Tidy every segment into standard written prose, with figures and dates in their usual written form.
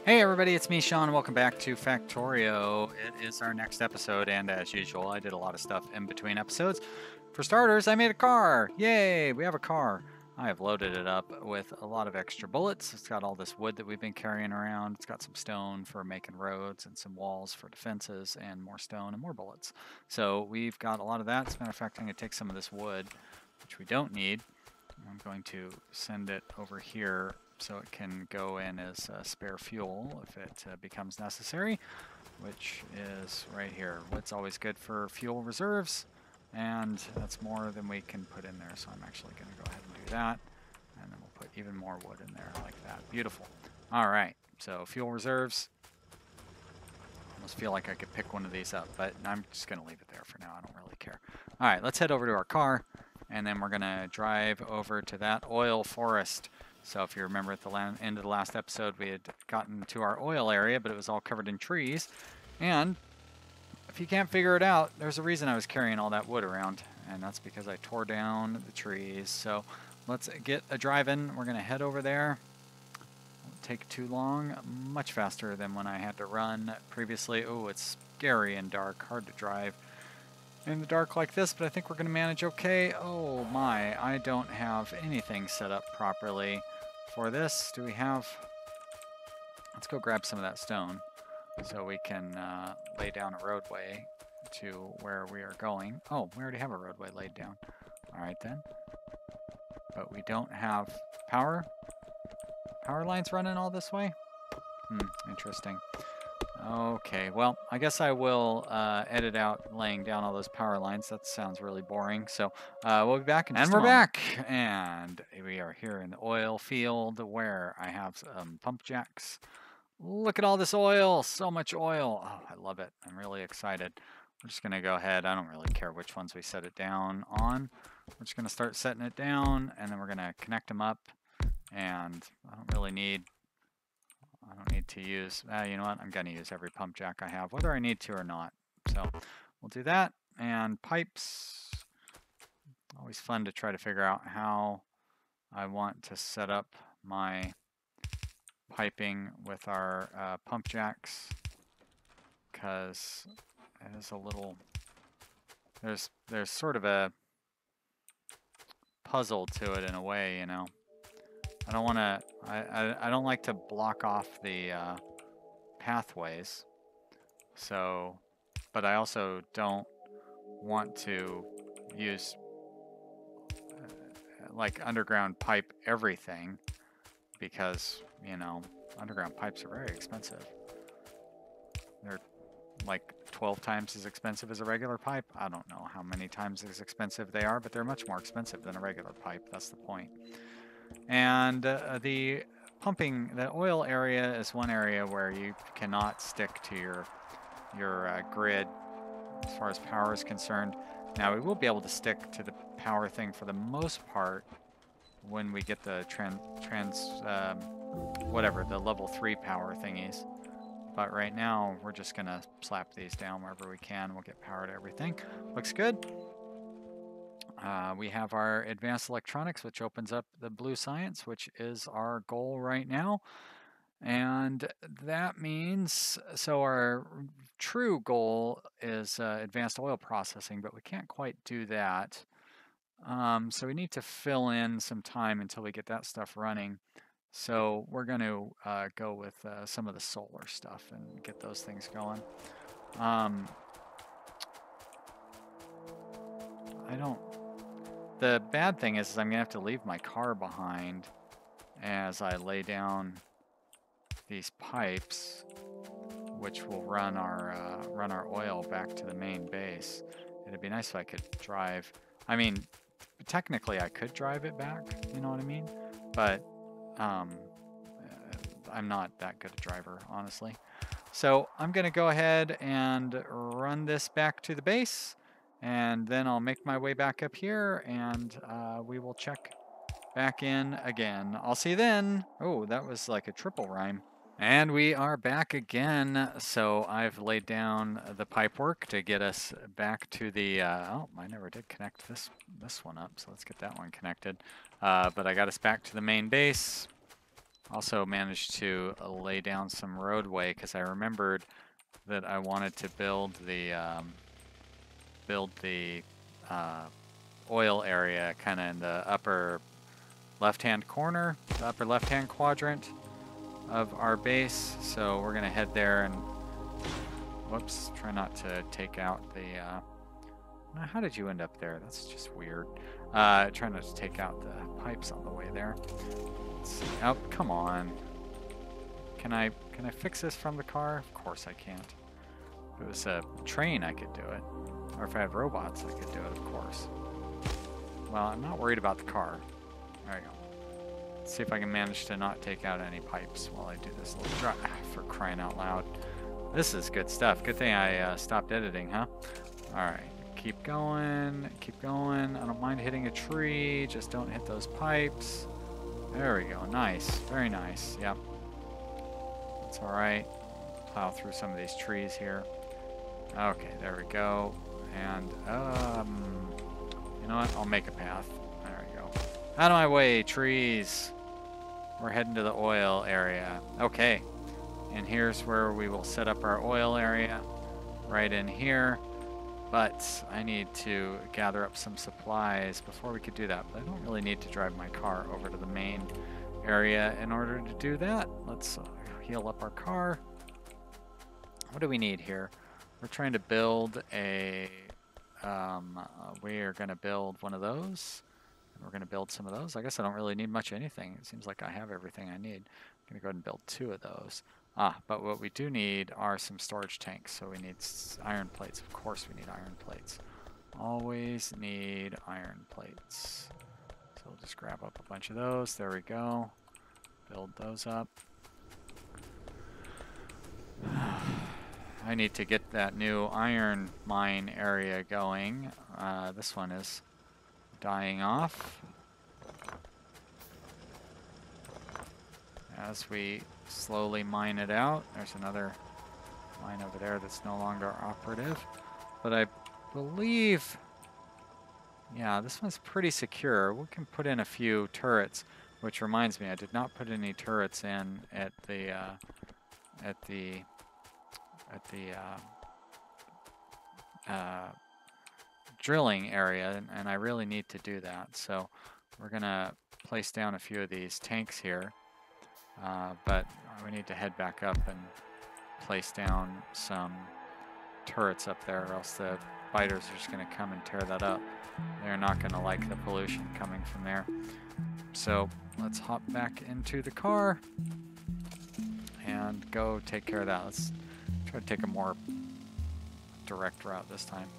Hey everybody, it's me, Sean. Welcome back to Factorio. It is our next episode, and as usual, I did a lot of stuff in between episodes. For starters, I made a car! Yay, we have a car. I have loaded it up with a lot of extra bullets. It's got all this wood that we've been carrying around. It's got some stone for making roads and some walls for defenses and more stone and more bullets. So we've got a lot of that. As a matter of fact, I'm going to take some of this wood, which we don't need. I'm going to send it over here so it can go in as spare fuel if it becomes necessary, which is right here. Wood's always good for fuel reserves, and that's more than we can put in there, so I'm actually going to go ahead and do that, and then we'll put even more wood in there like that. Beautiful. All right, so fuel reserves. Almost feel like I could pick one of these up, but I'm just going to leave it there for now. I don't really care. All right, let's head over to our car, and then we're going to drive over to that oil forest. So if you remember at the end of the last episode, we had gotten to our oil area, but it was all covered in trees. And if you can't figure it out, there's a reason I was carrying all that wood around, and that's because I tore down the trees. So let's get a drive in. We're going to head over there. Won't take too long, much faster than when I had to run previously. Oh, it's scary and dark, hard to drive in the dark like this, but I think we're going to manage okay. Oh my, I don't have anything set up properly for this. Do we have... Let's go grab some of that stone so we can lay down a roadway to where we are going. Oh, we already have a roadway laid down. All right then. But we don't have power lines running all this way? Interesting. Okay, well, I guess I will edit out laying down all those power lines. That sounds really boring. So we'll be back in just a moment. And we're back, and we are here in the oil field where I have some pump jacks. Look at all this oil, so much oil. Oh, I love it. I'm really excited. We're just gonna go ahead. I don't really care which ones we set it down on. We're just gonna start setting it down, and then we're gonna connect them up. And I don't need to use, you know what, I'm going to use every pump jack I have, whether I need to or not. So we'll do that. And pipes, always fun to try to figure out how I want to set up my piping with our pump jacks, because it is a little, there's sort of a puzzle to it in a way, you know. I don't want to, I don't like to block off the pathways, so, but I also don't want to use like underground pipe everything, because, you know, underground pipes are very expensive. They're like 12 times as expensive as a regular pipe. I don't know how many times as expensive they are, but they're much more expensive than a regular pipe. That's the point. And the pumping, the oil area is one area where you cannot stick to your grid as far as power is concerned. Now we will be able to stick to the power thing for the most part when we get the the level 3 power thingies. But right now we're just gonna slap these down wherever we can. We'll get power to everything. Looks good. We have our advanced electronics, which opens up the blue science, which is our goal right now. And that means, so our true goal is advanced oil processing, but we can't quite do that. So we need to fill in some time until we get that stuff running. So we're going to go with some of the solar stuff and get those things going. The bad thing is I'm going to have to leave my car behind as I lay down these pipes, which will run our oil back to the main base. It'd be nice if I could drive. I mean, technically I could drive it back, you know what I mean? But I'm not that good a driver, honestly. So I'm going to go ahead and run this back to the base, and then I'll make my way back up here, and we will check back in again. I'll see you then. Oh, that was like a triple rhyme. And we are back again. So I've laid down the pipe work to get us back to the, oh, I never did connect this one up, so let's get that one connected. But I got us back to the main base. Also managed to lay down some roadway because I remembered that I wanted to build the oil area kind of in the upper left-hand corner, the upper left-hand quadrant of our base. So we're gonna head there and, whoops, try not to take out the, how did you end up there? That's just weird. Try not to take out the pipes on the way there. Let's see. Oh, come on. Can I fix this from the car? Of course I can't. If it was a train, I could do it. Or if I had robots, I could do it, of course. Well, I'm not worried about the car. There we go. Let's see if I can manage to not take out any pipes while I do this little drive. For crying out loud. This is good stuff. Good thing I stopped editing, huh? Alright. Keep going. Keep going. I don't mind hitting a tree. Just don't hit those pipes. There we go. Nice. Very nice. Yep. That's alright. Plow through some of these trees here. Okay, there we go. And, you know what? I'll make a path. There we go. Out of my way, trees. We're heading to the oil area. Okay. And here's where we will set up our oil area. Right in here. But I need to gather up some supplies before we could do that. But I don't really need to drive my car over to the main area in order to do that. Let's heal up our car. What do we need here? We're trying to build a, we are going to build one of those. And we're going to build some of those. I guess I don't really need much of anything. It seems like I have everything I need. I'm going to go ahead and build 2 of those. But what we do need are some storage tanks. So we need iron plates. Of course we need iron plates. Always need iron plates. So we'll just grab up a bunch of those. There we go. Build those up. I need to get that new iron mine area going. This one is dying off. As we slowly mine it out. There's another mine over there that's no longer operative. But I believe, yeah, this one's pretty secure. We can put in a few turrets, which reminds me, I did not put any turrets in at the drilling area, and I really need to do that. So we're gonna place down a few of these tanks here, but we need to head back up and place down some turrets up there, or else the biters are just gonna come and tear that up. They're not gonna like the pollution coming from there. So let's hop back into the car and go take care of that. Let's try to take a more direct route this time.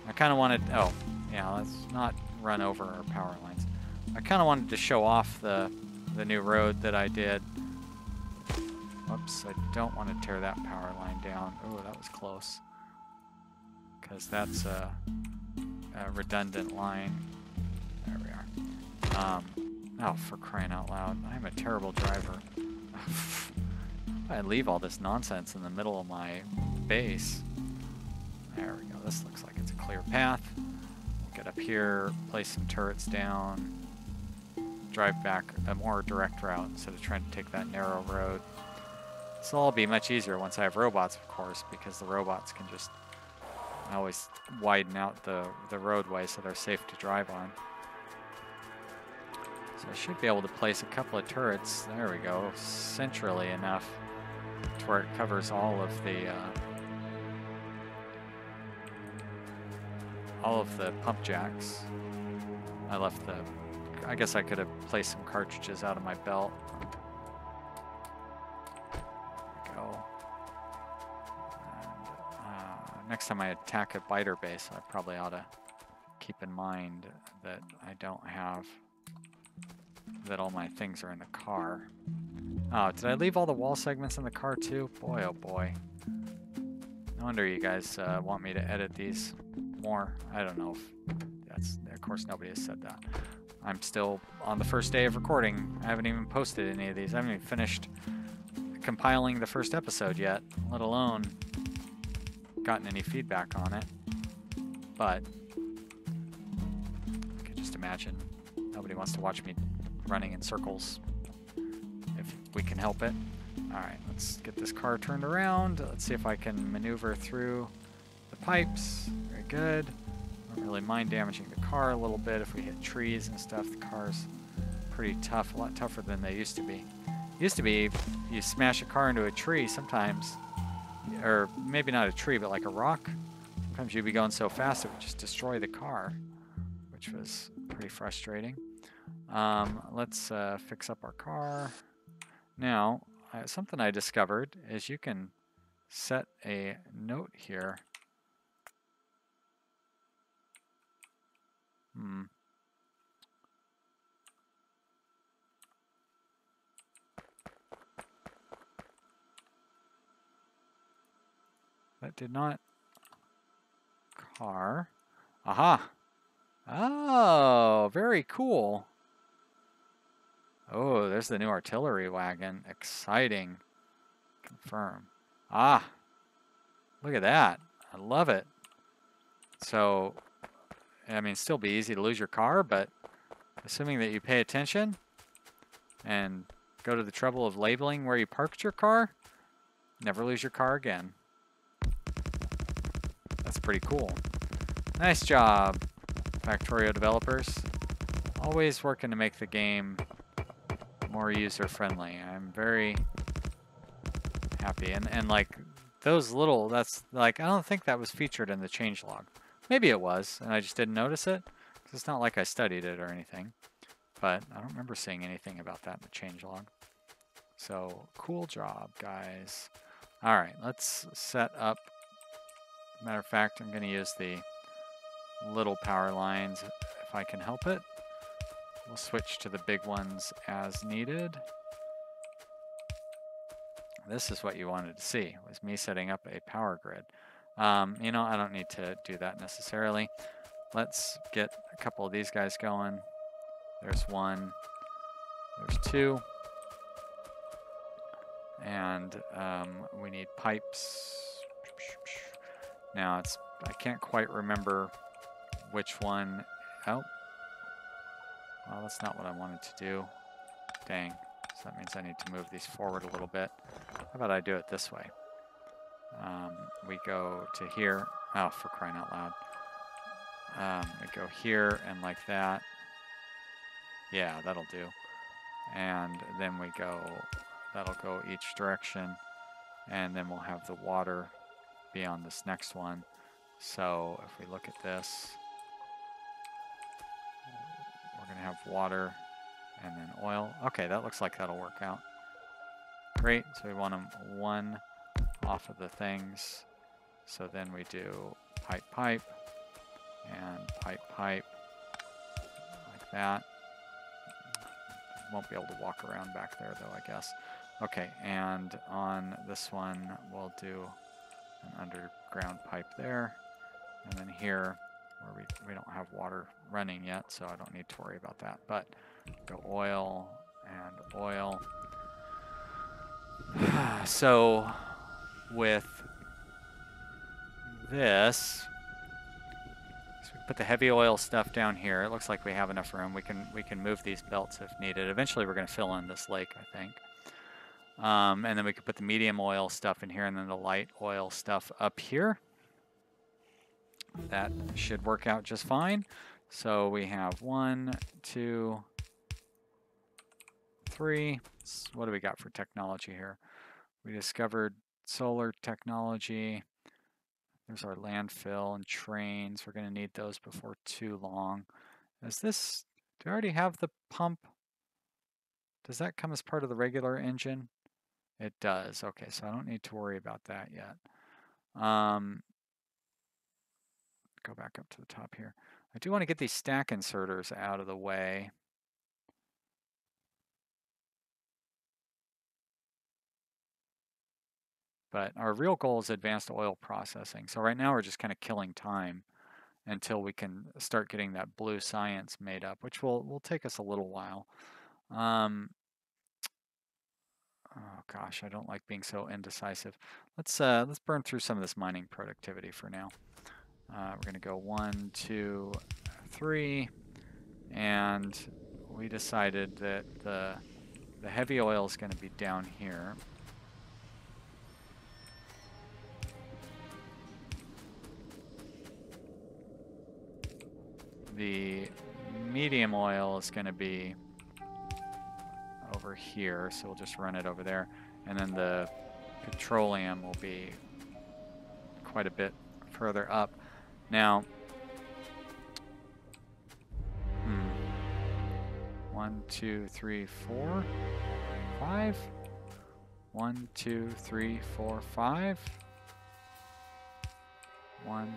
I kind of wanted, oh, yeah, let's not run over our power lines. I kind of wanted to show off the new road that I did. Whoops, I don't want to tear that power line down. Oh, that was close. Because that's a redundant line. There we are. Oh, for crying out loud. I'm a terrible driver. I leave all this nonsense in the middle of my base. There we go. This looks like it's a clear path. We'll get up here, place some turrets down, drive back a more direct route instead of trying to take that narrow road. This will all be much easier once I have robots, of course, because the robots can just always widen out the roadway so they're safe to drive on. So I should be able to place a couple of turrets, there we go, centrally enough to where it covers all of the pump jacks. I guess I could have placed some cartridges out of my belt. There we go. And, next time I attack a biter base, I probably ought to keep in mind that I don't have, that all my things are in the car. Oh, did I leave all the wall segments in the car too? Boy, oh boy. No wonder you guys want me to edit these more. I don't know if that's, of course nobody has said that. I'm still on the first day of recording. I haven't even posted any of these. I haven't even finished compiling the first episode yet, let alone gotten any feedback on it. But I can just imagine nobody wants to watch me running in circles if we can help it. Alright, let's get this car turned around. Let's see if I can maneuver through the pipes. Very good. Don't really mind damaging the car a little bit if we hit trees and stuff. The car's pretty tough, a lot tougher than they used to be. Used to be, you smash a car into a tree sometimes, or maybe not a tree, but like a rock. Sometimes you'd be going so fast it would just destroy the car, which was pretty frustrating. Let's fix up our car. Now, something I discovered is you can set a note here. That did not. Car. Aha. Oh, very cool. Oh, there's the new artillery wagon. Exciting. Confirm. Ah. Look at that. I love it. So, I mean, still be easy to lose your car, but assuming that you pay attention and go to the trouble of labeling where you parked your car, never lose your car again. That's pretty cool. Nice job, Factorio developers. Always working to make the game more user-friendly. I'm very happy. And like, those little, that's like, I don't think that was featured in the changelog. Maybe it was, and I just didn't notice it. Because it's not like I studied it or anything. But I don't remember seeing anything about that in the changelog. So, cool job, guys. Alright, let's set up. Matter of fact, I'm going to use the little power lines if I can help it. We'll switch to the big ones as needed. This is what you wanted to see, was me setting up a power grid. You know, I don't need to do that necessarily. Let's get a couple of these guys going. There's one. There's two. And we need pipes. Now I can't quite remember which one. Oh. Well, that's not what I wanted to do. Dang. So that means I need to move these forward a little bit. How about I do it this way? We go to here. Oh, for crying out loud. We go here and like that. Yeah, that'll do. And then we go, that'll go each direction. And then we'll have the water be on this next one. So if we look at this, we're going to have water and then oil. Okay, that looks like that'll work out. Great, so we want them one off of the things. So then we do pipe, pipe, and pipe, pipe, like that. Won't be able to walk around back there though, I guess. Okay, and on this one, we'll do an underground pipe there. And then here, where we don't have water running yet, so I don't need to worry about that. But go oil and oil. So with this, so we put the heavy oil stuff down here. It looks like we have enough room. We can move these belts if needed. Eventually we're going to fill in this lake, I think. And then we could put the medium oil stuff in here and then the light oil stuff up here. That should work out just fine. So we have 1, 2, 3. What do we got for technology here? We discovered solar technology. There's our landfill and trains. We're going to need those before too long. Is this, do I already have the pump? Does that come as part of the regular engine? It does. Okay, so I don't need to worry about that yet. Go back up to the top here. I do want to get these stack inserters out of the way. But our real goal is advanced oil processing. So right now we're just kind of killing time until we can start getting that blue science made up, which will take us a little while. Oh gosh, I don't like being so indecisive. Let's burn through some of this mining productivity for now. We're going to go 1, 2, 3, and we decided that the the heavy oil is going to be down here. The medium oil is going to be over here, so we'll just run it over there. And then the petroleum will be quite a bit further up. Now, 1, 2, 3, 4, 5. 1, 2, 3, 4, 5. 1,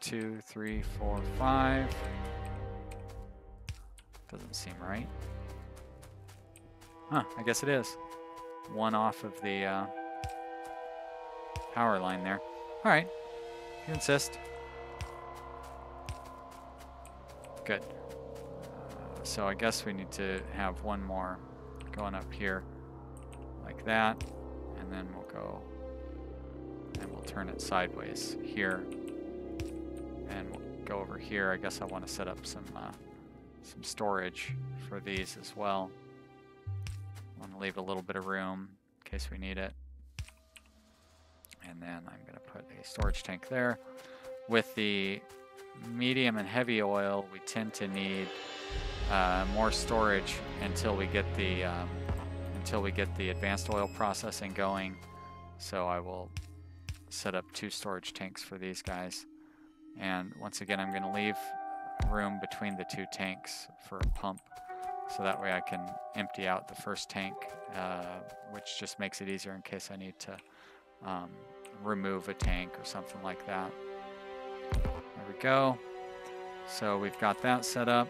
2, 3, 4, 5. Doesn't seem right. Huh, I guess it is. One off of the power line there. All right, you insist. Good. So I guess we need to have one more going up here like that, and then we'll go and we'll turn it sideways here, and we'll go over here. I guess I want to set up some storage for these as well. I want to leave a little bit of room in case we need it. And then I'm going to put a storage tank there. With the medium and heavy oil, we tend to need more storage until we get the advanced oil processing going. So I will set up 2 storage tanks for these guys. And once again, I'm going to leave room between the 2 tanks for a pump, so that way I can empty out the first tank, which just makes it easier in case I need to remove a tank or something like that. There we go. So we've got that set up.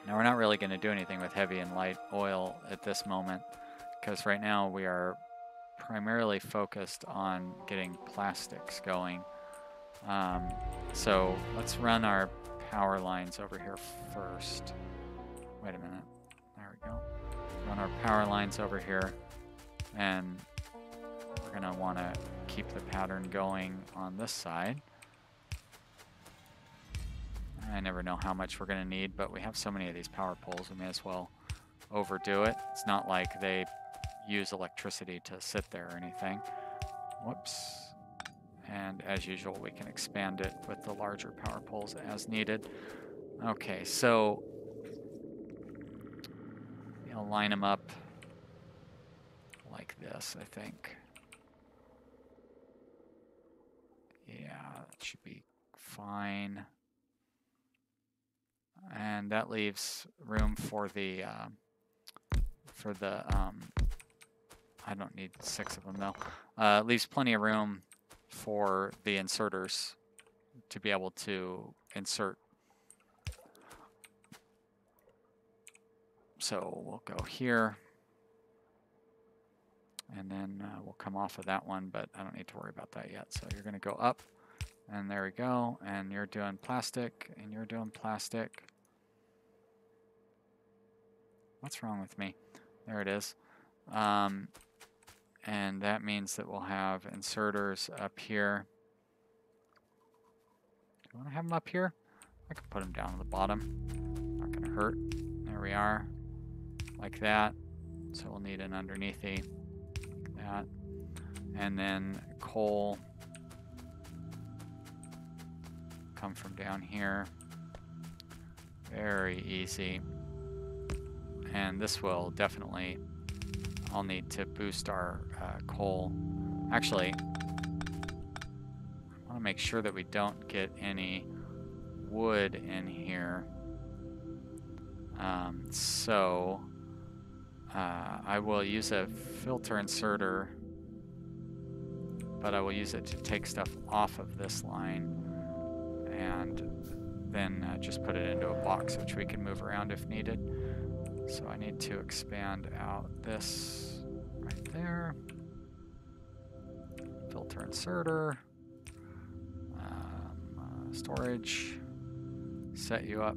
Now we're not really going to do anything with heavy and light oil at this moment, because right now we are primarily focused on getting plastics going. So let's run our power lines over here first. Wait a minute. There we go. Run our power lines over here, and we're going to want to keep the pattern going on this side. I never know how much we're going to need, but we have so many of these power poles, we may as well overdo it. It's not like they use electricity to sit there or anything. Whoops. And as usual, we can expand it with the larger power poles as needed. Okay, so I'll line them up like this, I think. Yeah, that should be fine. And that leaves room for the I don't need 6 of them though. Leaves plenty of room for the inserters to be able to insert. So we'll go here, and then we'll come off of that one, but I don't need to worry about that yet. So you're going to go up, and there we go, and you're doing plastic, and you're doing plastic. What's wrong with me? There it is. And that means that we'll have inserters up here. Do you want to have them up here? I can put them down at the bottom. Not going to hurt. There we are. Like that. So we'll need an underneathy. Like that. And then coal. Come from down here. Very easy. And this will definitely, I'll need to boost our coal. Actually, I want to make sure that we don't get any wood in here. I will use a filter inserter, but I will use it to take stuff off of this line, and then just put it into a box which we can move around if needed. So I need to expand out this right there. Filter inserter. Storage. Set you up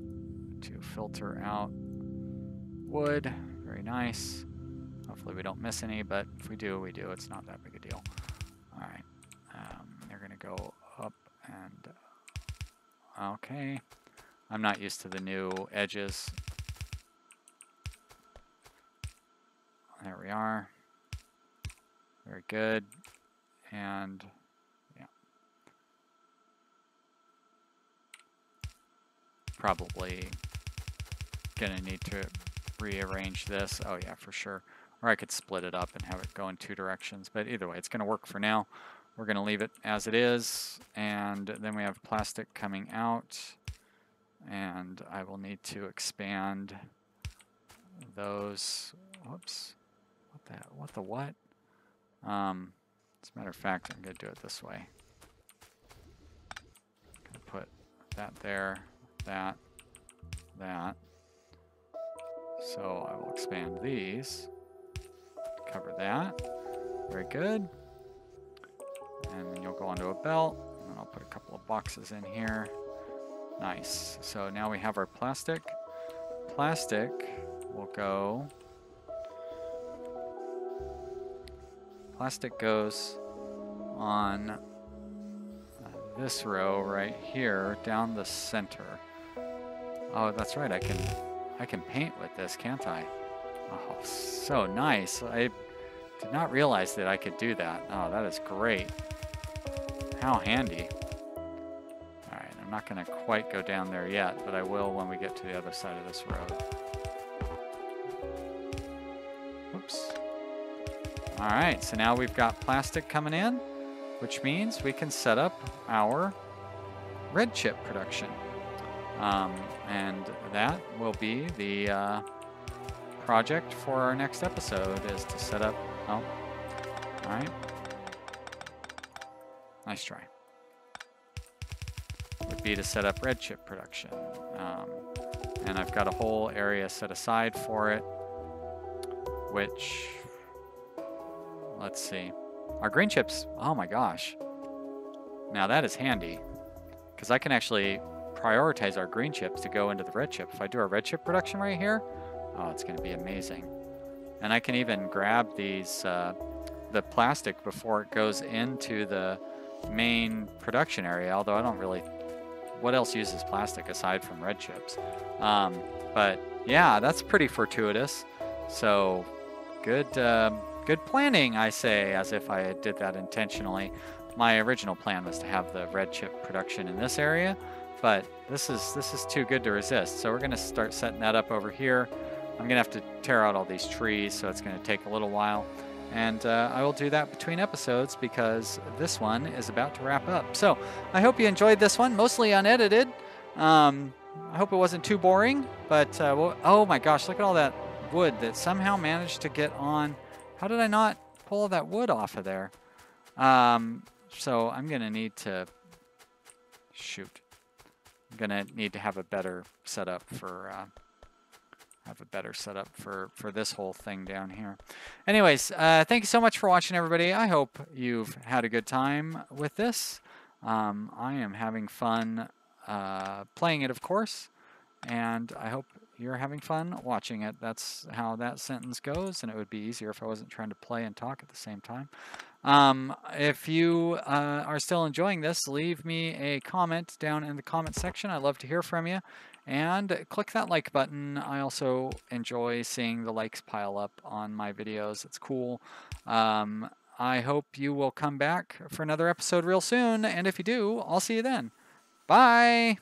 to filter out wood. Very nice. Hopefully we don't miss any, but if we do, we do. It's not that big a deal. All right. They're going to go up and... Okay. I'm not used to the new edges. we are. Very good. And yeah. Probably gonna need to rearrange this. Oh yeah, for sure. Or I could split it up and have it go in 2 directions. But either way, it's gonna work for now. We're gonna leave it as it is. And then we have plastic coming out. And I will need to expand those. Whoops. What the what? As a matter of fact, I'm gonna do it this way. Gonna put that there, that. So I will expand these, cover that. Very good. And then you'll go onto a belt, and then I'll put a couple of boxes in here. Nice. So now we have our plastic. Plastic will go. Plastic goes on this row right here down the center. Oh, that's right. I can paint with this, can't I? Oh, so nice. I did not realize that I could do that. Oh, that is great. How handy. All right, I'm not going to quite go down there yet, but I will when we get to the other side of this road. Oops. All right, so now we've got plastic coming in, which means we can set up our red chip production. And that will be the project for our next episode, is to set up, oh, all right. Nice try. Would be to set up red chip production. And I've got a whole area set aside for it, which, let's see. Our green chips, oh my gosh. Now that is handy, because I can actually prioritize our green chips to go into the red chip. If I do our red chip production right here, oh, it's going to be amazing. And I can even grab these, the plastic before it goes into the main production area, although I don't really, what else uses plastic aside from red chips? But yeah, that's pretty fortuitous. So good, good planning, I say, as if I did that intentionally. My original plan was to have the red chip production in this area, but this is too good to resist. So we're going to start setting that up over here. I'm going to have to tear out all these trees, so it's going to take a little while. And I will do that between episodes because this one is about to wrap up. So I hope you enjoyed this one, mostly unedited. I hope it wasn't too boring, but well, oh my gosh, look at all that wood that somehow managed to get on. How did I not pull all that wood off of there? So I'm going to need to shoot. I'm going to need to have a better setup for for this whole thing down here. Anyways, thank you so much for watching, everybody. I hope you've had a good time with this. I am having fun playing it, of course, and I hope you're having fun watching it. That's how that sentence goes, and it would be easier if I wasn't trying to play and talk at the same time. If you are still enjoying this, leave me a comment down in the comment section. I'd love to hear from you. And click that like button. I also enjoy seeing the likes pile up on my videos. It's cool. I hope you will come back for another episode real soon. And if you do, I'll see you then. Bye!